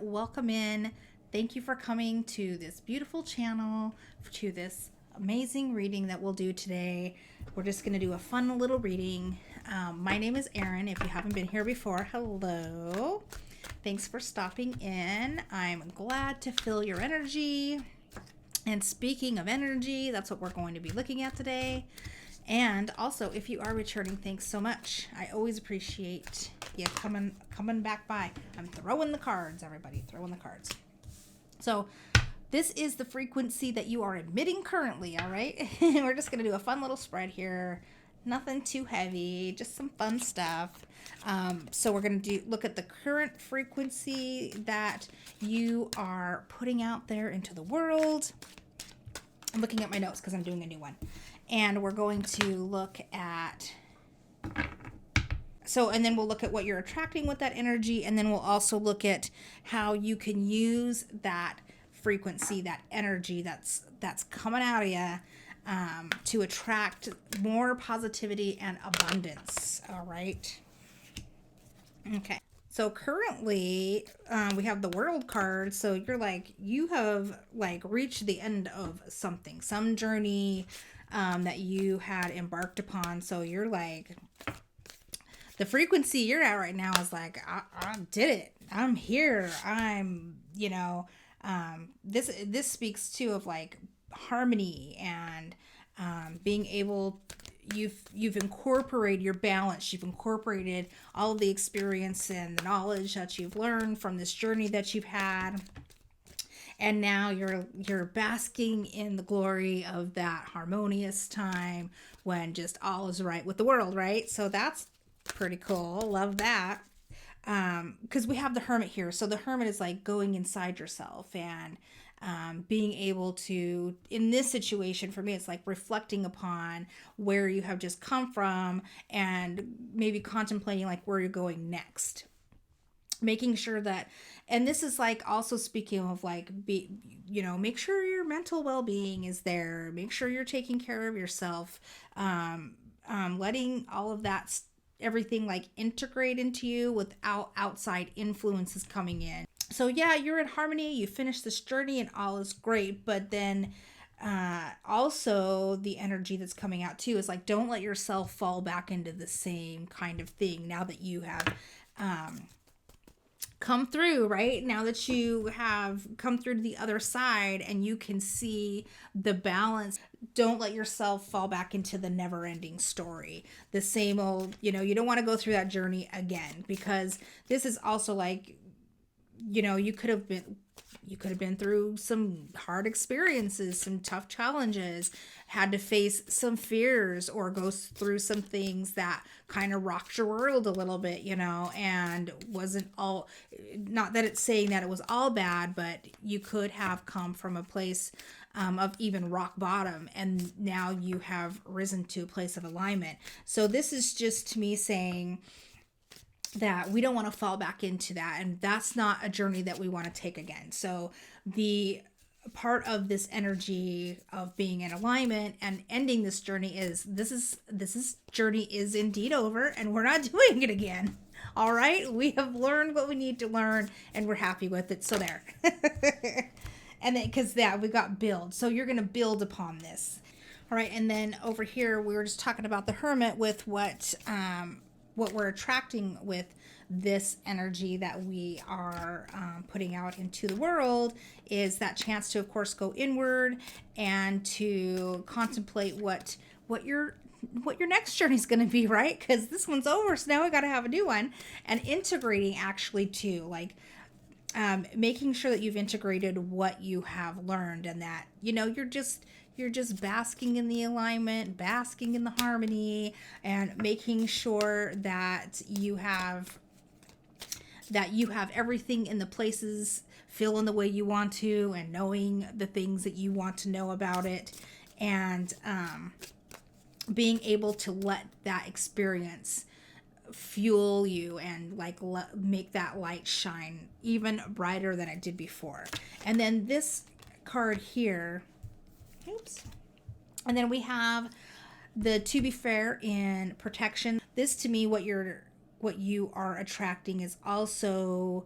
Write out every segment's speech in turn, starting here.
welcome in. Thank you for coming to this beautiful channel, to this amazing reading that we'll do today. We're just going to do a fun little reading. My name is Erin. If you haven't been here before, hello. Thanks for stopping in. I'm glad to feel your energy. And speaking of energy, that's what we're going to be looking at today. And also, if you are returning, thanks so much. I always appreciate you coming back by. I'm throwing the cards, everybody. Throwing the cards. So this is the frequency that you are emitting currently, all right? We're just going to do a fun little spread here. Nothing too heavy, just some fun stuff. So we're going to look at the current frequency that you are putting out there into the world. I'm looking at my notes because I'm doing a new one. And we're going to look at, and then we'll look at what you're attracting with that energy. And then we'll also look at how you can use that frequency, that energy that's coming out of you to attract more positivity and abundance. All right. Okay. So currently we have the World card. So you have reached the end of something, some journey that you had embarked upon. So you're the frequency you're at right now is I did it. I'm here. This speaks too of harmony and being able, you've incorporated your balance. You've incorporated all of the experience and the knowledge that you've learned from this journey that you've had. And now you're basking in the glory of that harmonious time when just all is right with the world, right? So that's pretty cool. Love that. Because we have the Hermit here. So the Hermit is going inside yourself and being able to, in this situation, for me, it's reflecting upon where you have just come from and maybe contemplating where you're going next. Making sure that, and this is also speaking of make sure your mental well-being is there. Make sure you're taking care of yourself. Letting all of that, everything integrate into you without outside influences coming in. So yeah, you're in harmony. You finish this journey and all is great. But then also the energy that's coming out too is don't let yourself fall back into the same kind of thing now that you have come through, right? Now that you have come through to the other side and you can see the balance, don't let yourself fall back into the never-ending story. The same old, you don't want to go through that journey again, because this is also you could have been through some hard experiences, some tough challenges, had to face some fears or go through some things that kind of rocked your world a little bit, and wasn't all, not that it's saying that it was all bad, but you could have come from a place of even rock bottom, and now you have risen to a place of alignment. So this is just to me saying that we don't want to fall back into that, and that's not a journey that we want to take again. So the part of this energy of being in alignment and ending this journey is this journey is indeed over, and we're not doing it again. All right, we have learned what we need to learn and we're happy with it. So there. And then because we got build, so you're going to build upon this. All right, and then over here we were just talking about the Hermit with what we're attracting with this energy that we are putting out into the world is that chance to, of course, go inward and to contemplate what your next journey is going to be, right? Because this one's over, so now we got to have a new one. And integrating actually too, making sure that you've integrated what you have learned, and that you're just basking in the alignment, basking in the harmony, and making sure that you have everything in the places, feeling the way you want to, and knowing the things that you want to know about it, and being able to let that experience fuel you and make that light shine even brighter than it did before. And then this card here, and then we have the to be fair in protection. This to me, what you are attracting is also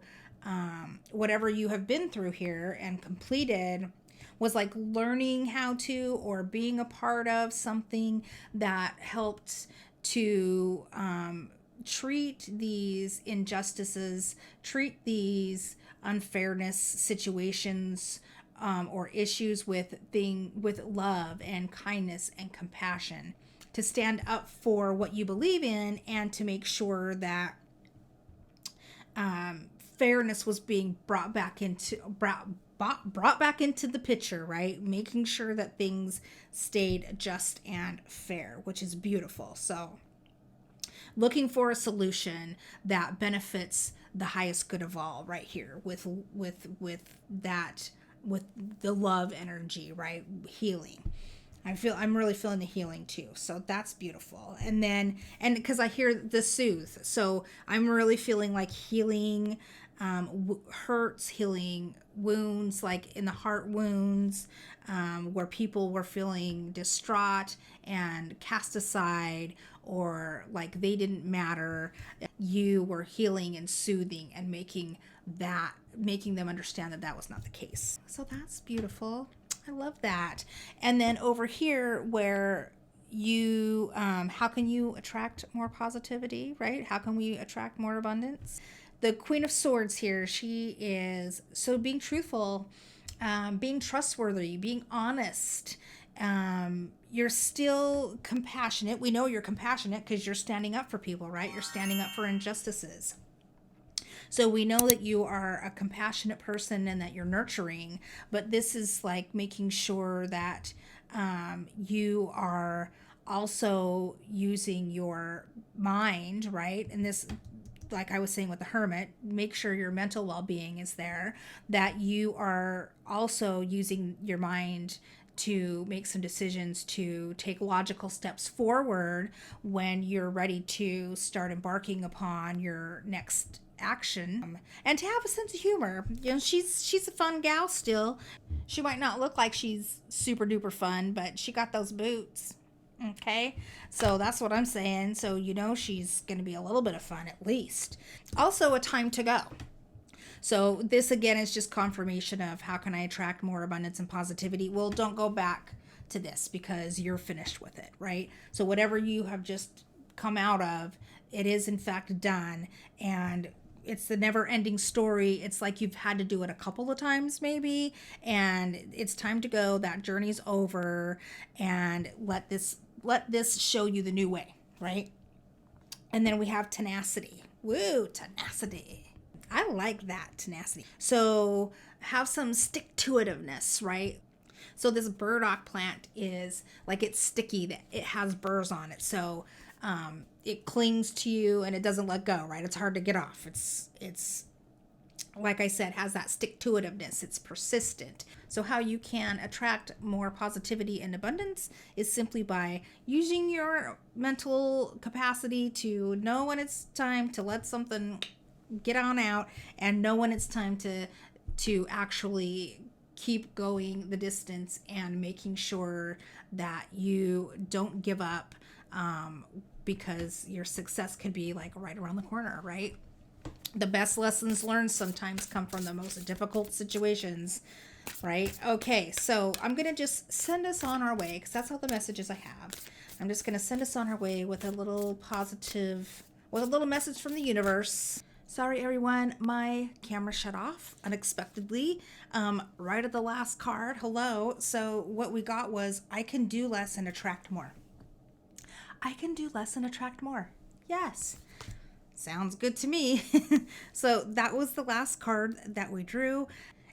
whatever you have been through here and completed was like learning how to or being a part of something that helped to treat these injustices, treat these unfairness situations, or issues with love and kindness and compassion, to stand up for what you believe in and to make sure that fairness was being brought back into the picture, right? Making sure that things stayed just and fair, which is beautiful. So looking for a solution that benefits the highest good of all right here with the love energy, right? Healing. I'm really feeling the healing too. So that's beautiful. And then, and because I hear the soothe, so I'm really feeling like healing hurts, healing wounds, like in the heart wounds, where people were feeling distraught and cast aside, or like they didn't matter. You were healing and soothing and making them understand that that was not the case. So that's beautiful. I love that. And then over here where you how can you attract more positivity, right? How can we attract more abundance? The Queen of Swords here, she is so being truthful, being trustworthy, being honest. You're still compassionate. We know you're compassionate because you're standing up for people, right? You're standing up for injustices. So we know that you are a compassionate person and that you're nurturing, but this is like making sure that you are also using your mind, right? And this, like I was saying with the Hermit, make sure your mental well-being is there, that you are also using your mind to make some decisions, to take logical steps forward when you're ready to start embarking upon your next action, and to have a sense of humor. You know, she's a fun gal still. She might not look like she's super duper fun, but she got those boots. Okay, so that's what I'm saying. So you know she's going to be a little bit of fun at least. Also a time to go. So this again is just confirmation of how can I attract more abundance and positivity. Well, don't go back to this because you're finished with it, right? So whatever you have just come out of, it is in fact done, and it's the never ending story. It's like you've had to do it a couple of times maybe, and it's time to go. That journey's over, and let this show you the new way, right? And then we have tenacity. Woo, tenacity. I like that, tenacity. So have some stick-to-itiveness, right? So this burdock plant is like, it's sticky, that it has burrs on it. So it clings to you and it doesn't let go, right? It's hard to get off. It's like I said, has that stick-to-itiveness. It's persistent. So how you can attract more positivity and abundance is simply by using your mental capacity to know when it's time to let something get on out, and know when it's time to actually keep going the distance, and making sure that you don't give up, because your success could be like right around the corner, right? The best lessons learned sometimes come from the most difficult situations, right? Okay, so I'm going to just send us on our way, because that's all the messages I have. I'm just going to send us on our way with a little message from the universe. Sorry, everyone, my camera shut off unexpectedly right at the last card. Hello. So what we got was, I can do less and attract more. I can do less and attract more. Yes. Sounds good to me. So that was the last card that we drew.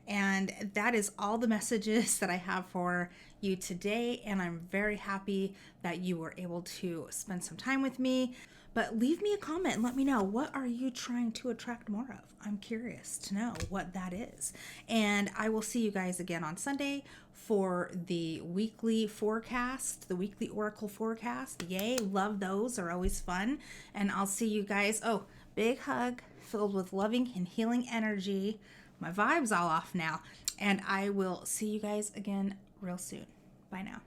And that is all the messages that I have for you today. And I'm very happy that you were able to spend some time with me. But leave me a comment and let me know, what are you trying to attract more of? I'm curious to know what that is. And I will see you guys again on Sunday for the weekly forecast, the weekly oracle forecast. Yay, love those. They're always fun. And I'll see you guys. Oh, big hug filled with loving and healing energy. My vibe's all off now. And I will see you guys again real soon. Bye now.